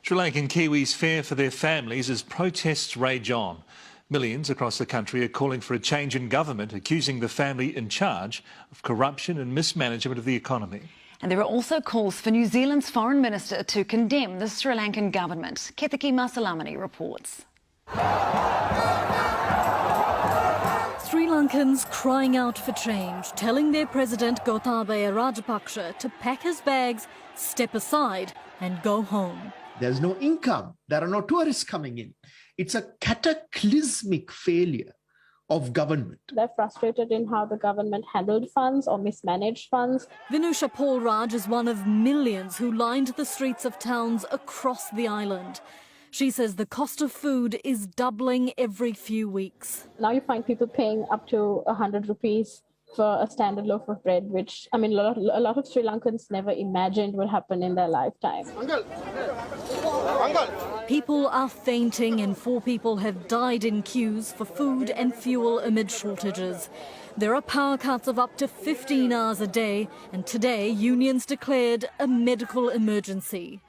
Sri Lankan Kiwis fear for their families as protests rage on. Millions across the country are calling for a change in government, accusing the family in charge of corruption and mismanagement of the economy. And there are also calls for New Zealand's Foreign Minister to condemn the Sri Lankan government. Kethiki Masalamani reports. Sri Lankans crying out for change, telling their president Gotabaya Rajapaksa to pack his bags, step aside and go home. There's no income. There are no tourists coming in. It's a cataclysmic failure of government. They're frustrated in how the government handled funds or mismanaged funds. Vinusha Paul Raj is one of millions who lined the streets of towns across the island. She says the cost of food is doubling every few weeks. Now you find people paying up to 100 rupees for a standard loaf of bread, which, I mean, a lot of Sri Lankans never imagined would happen in their lifetime. People are fainting and 4 people have died in queues for food and fuel amid shortages. There are power cuts of up to 15 hours a day, and today unions declared a medical emergency.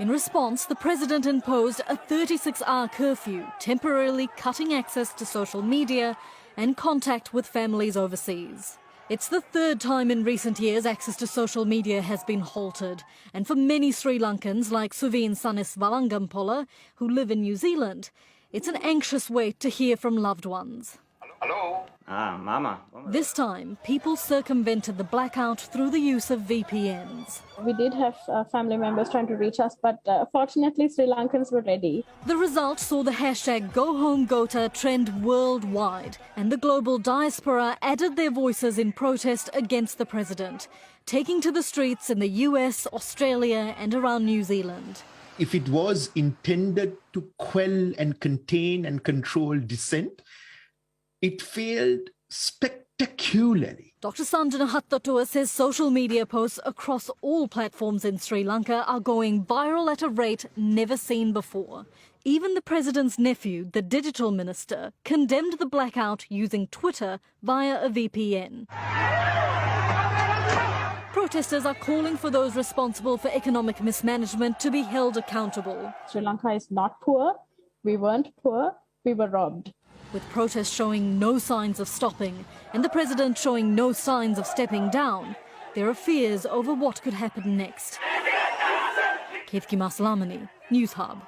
In response, the president imposed a 36-hour curfew, temporarily cutting access to social media and contact with families overseas. It's the 3rd time in recent years access to social media has been halted. And for many Sri Lankans, like Suveen Sanis Valangampola, who live in New Zealand, it's an anxious wait to hear from loved ones. Hello? Mama. This time, people circumvented the blackout through the use of VPNs. We did have family members trying to reach us, but fortunately Sri Lankans were ready. The result saw the hashtag GoHomeGota trend worldwide, and the global diaspora added their voices in protest against the president, taking to the streets in the US, Australia and around New Zealand. If it was intended to quell and contain and control dissent, it failed spectacularly. Dr. Sanjana Hattatua says social media posts across all platforms in Sri Lanka are going viral at a rate never seen before. Even the president's nephew, the digital minister, condemned the blackout using Twitter via a VPN. Protesters are calling for those responsible for economic mismanagement to be held accountable. Sri Lanka is not poor. We weren't poor. We were robbed. With protests showing no signs of stopping and the president showing no signs of stepping down, there are fears over what could happen next. Kethiki Masalamani, News Hub.